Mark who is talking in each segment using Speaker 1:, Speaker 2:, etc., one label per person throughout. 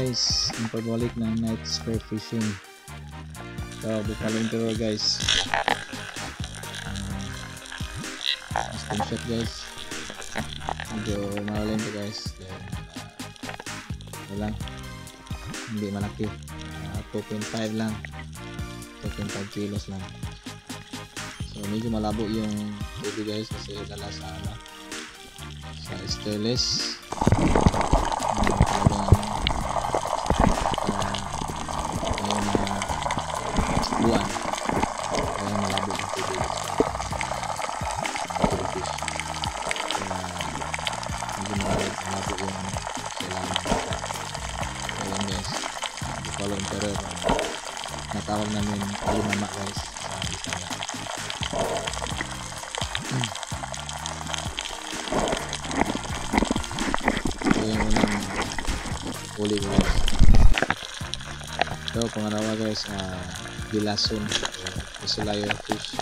Speaker 1: guys, ang pagbalik ng night spear fishing. So, Buffalo Emperor guys. Screenshot guys. Medyo malalim to guys. Wala, hindi malaki. 2.5 lang. 2.5 kilos lang. So, medyo malabo yung tubig guys kasi dala sa stainless. Buwan kaya malabo yung tubig medyo malabo yung kailangan. Ayan guys, Buffalo Emperor, natawag namin alimama guys sa Bisaya. Ito yung unang huli ko guys. So pangalawa guys, bilason, Isolayo fish.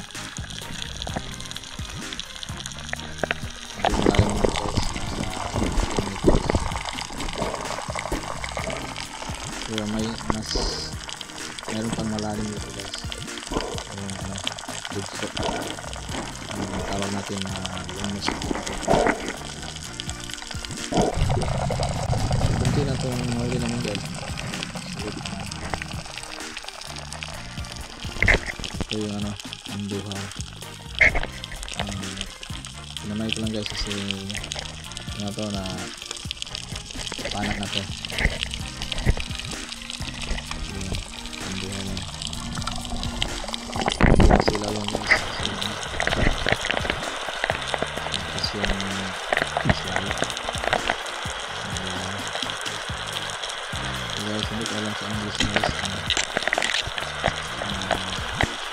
Speaker 1: Pero mayroon pang malalim dito guys. Yung bugso, tawag natin na lumus. Kunti na itong huli naman guys. Ito yung ang duha. Pinamay ko lang guys kasi to na panak na to. Ayan, ang duha na. Ayan sila lang guys. Kasi yung sila. Guys, hindi ko alam sa English na guys.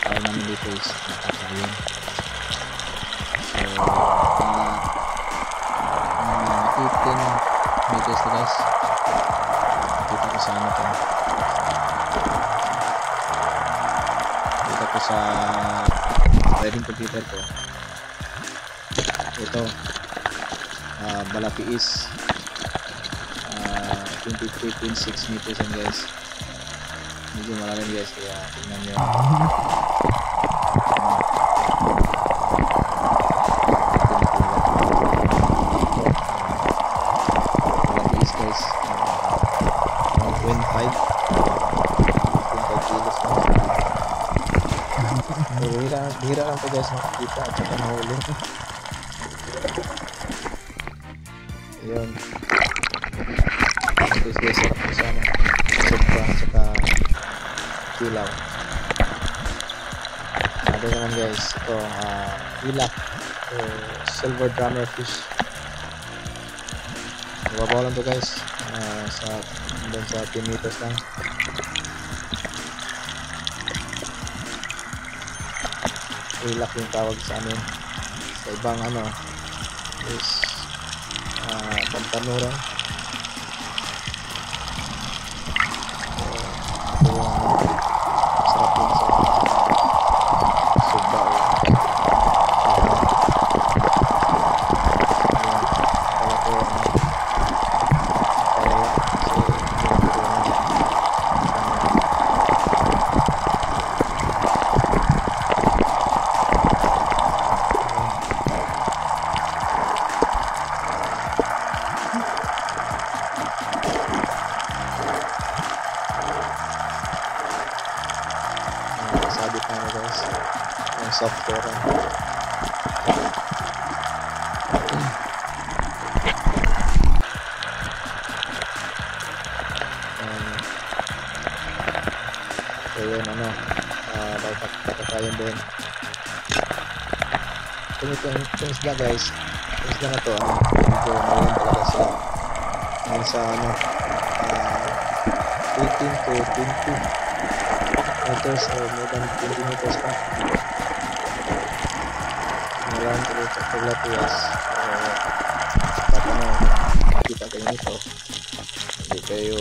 Speaker 1: Tawag namin dito is nakakasayin. So 18 meters na guys. Dito ko sa to. Dito ko sa riding computer ko. Ito Balapiis 23.6 meters yan guys. Medyo malalim guys, kaya tingnan nyo. Balapiis guys, 1.5 kilos na. Bihira lang to guys makikita at saka nahuli. Ayun, ito guys, sarap na sana sobra at saka kilaw. Ano naman guys, ito ilak o silver drummer fish. Mababaw lang to guys, sa 10 meters lang. Ilak yung tawag sa amin. Sa ibang is Pantanuran. Ito yung sarap yun sa suba o sabit na guys yung software. So yun dapat patatayin din itong isla guys. Itong isla na to medyo malalim talaga sila. Sa 18 to 20 meters or more than 20 meters pa. Malalim tuloy sa Balapiis. Makita kayo nito, hindi kayo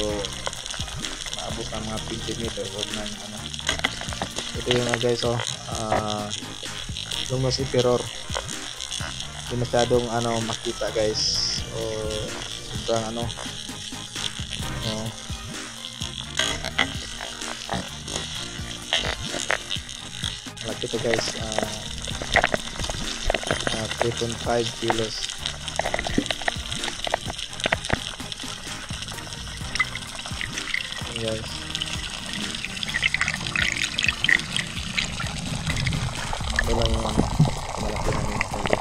Speaker 1: maabot ng mga 20 meters. Huwag na ito yung guys Lumus Emperor. Hindi masyadong makita guys, o sobrang malaki to guys. 3.5 kilos. Ayan guys. Ito lang yung ano, malaki na yung pwede.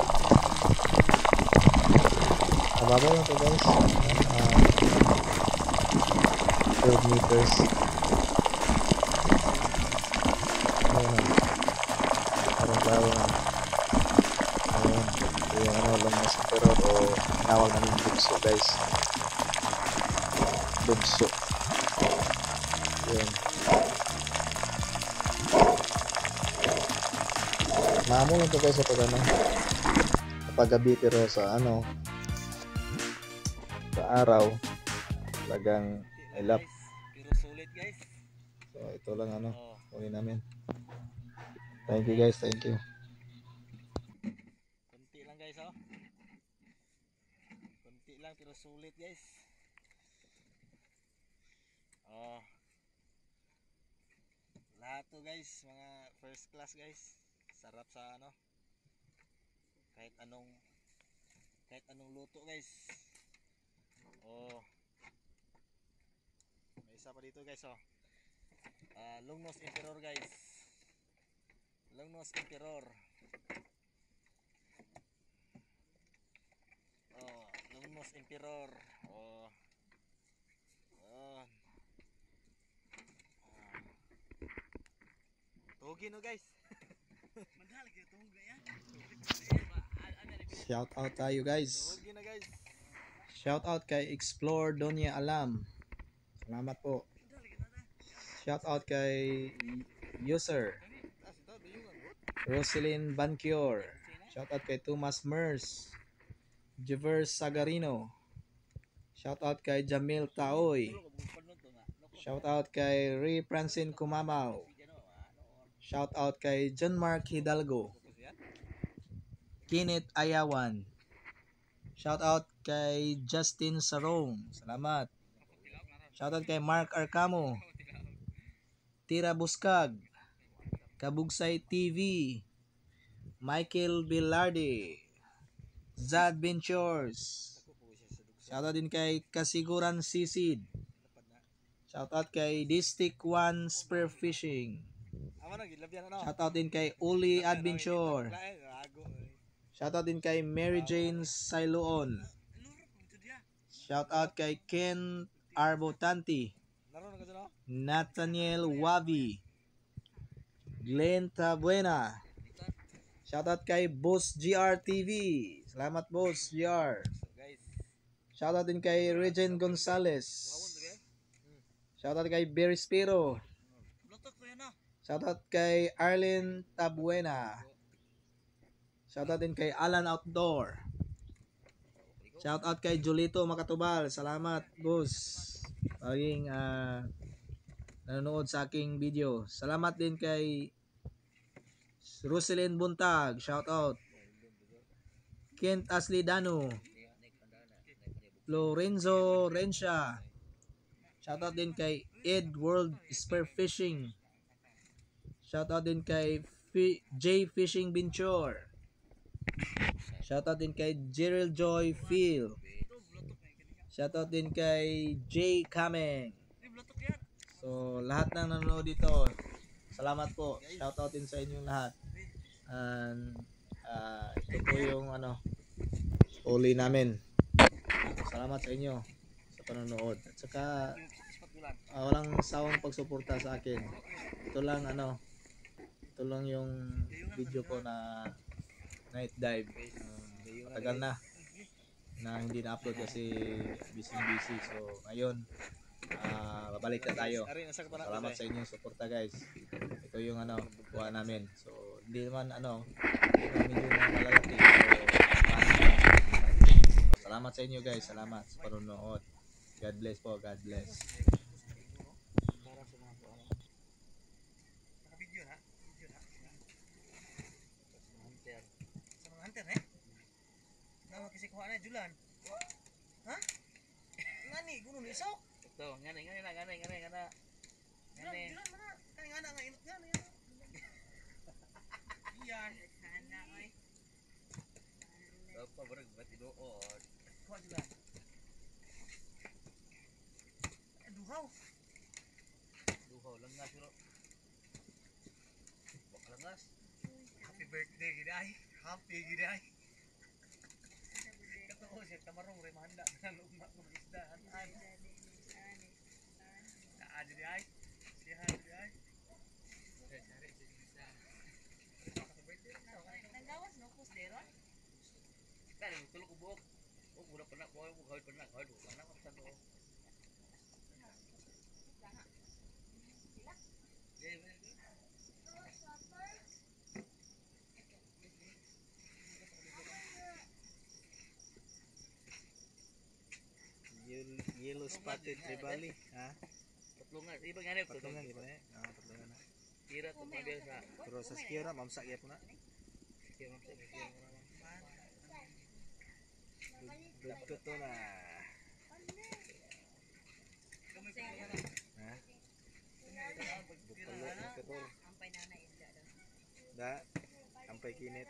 Speaker 1: Mababaw lang to guys. 12 meters. Ayan o. Parang klaro na. Ayan. Ito yung ano lang na sinterod o tinawag namin bugso guys. Bugso. Ayan. Maamo lang to guys sa pag ano. Kapag gabi pero sa ano. Sa araw. Talagang ilap.
Speaker 2: Pero sulit guys.
Speaker 1: So ito lang ano. Kunin namin. Thank you guys, thank you.
Speaker 2: Kunti lang guys oh. Kunti lang pero sulit guys. Oh. Lahat to guys, mga first class guys. Sarap sa ano. Kahit anong luto guys. Oh. May isa pa dito guys oh. Longnos Emperor guys. Longnos Emperor. Oh, Longnos Emperor. Oh. Oh. Tugi no guys. Madali kayo tugi yan.
Speaker 1: Shout out tayo guys.
Speaker 2: Tugi na guys.
Speaker 1: Shout out kay Explore Donya Alam. Salamat po. Shout out kay user Roselyn Bankior. Shout out kay Thomas Mers. Jevers Sagarino. Shout out kay Jamil Taoy. Shout out kay Ray Francine Kumamaw. Shout out kay John Mark Hidalgo. Kenneth Ayawan. Shout out kay Justin Sarong. Salamat. Shout out kay Mark Arcamo. Tira Buskag. Kabugsay TV. Michael Bilardi. Zad Ventures. Shout out din kay Kasiguran Sisid. Shout out kay District 1 Spear Fishing. Shout out din kay Uli Adventure. Shout out din kay Mary Jane Sailoon. Shout out kay Ken Arbotanti. Nathaniel Wabi. Glenn Tabuena. Shout out kay Boss GR TV. Salamat Boss GR. Shout out din kay Regen Gonzalez. Shout out kay Berry Spiro. Shout out kay Arlen Tabuena. Shout out din kay Alan Outdoor. Shout out kay Julito Makatubal. Salamat boss. Laging nanonood sa aking video. Salamat din kay Roselyn Buntag. Shout out. Kent Asli Dano. Lorenzo Rensha. Shout out din kay Ed World Spear Fishing. Shout out din kay J Fishing Venture. Shout out din kay Gerald Joy Phil. Shout out din kay J Kameng. So lahat ng nanonood dito, salamat po. Shout out din sa inyong lahat. And ito po yung ano uli namin. Salamat sa inyo sa panonood. At saka walang sawang pagsuporta sa akin. Ito lang yung video ko na night dive. Matagal na hindi na-upload kasi busy. So ngayon babalik na tayo. Salamat sa inyong suporta guys. Ito yung kuha namin. So hindi naman medyo malalaki. So, salamat sa inyo guys. Salamat sa panonood. God bless po. God bless.
Speaker 2: Kasi kuha na julan. Ha? Ngani guno ni sok. Ito, ngani. Julan mana? Kani ngana nga inot ngani. pa barang ba tinuod. Kuha sila. Duhaw. Duhaw lang nga pero. Baka langas. Happy birthday giday. Happy giday. Kato siya tamarong ray mahanda nang umak ng isda. Naadi di ay. Siya di ay.
Speaker 3: Nagawas no kus deron.
Speaker 2: Dali tulog ko buok. Oh, mura pa na ko, hawid pa na, hawid pa na ko sa to.
Speaker 1: Yellow spotted trevally, ha?
Speaker 2: Patlungan, iba nga na
Speaker 1: Patungan di ba na? Ah, patungan na.
Speaker 2: Kira to pambil sa.
Speaker 1: Pero sa skira mamsak gyud na.
Speaker 2: Kira mo sa kira mo na.
Speaker 1: Good ko to na. Ha? Bukalo ko to.
Speaker 3: Ampay nanay isda daw.
Speaker 1: Da, ampay kinit.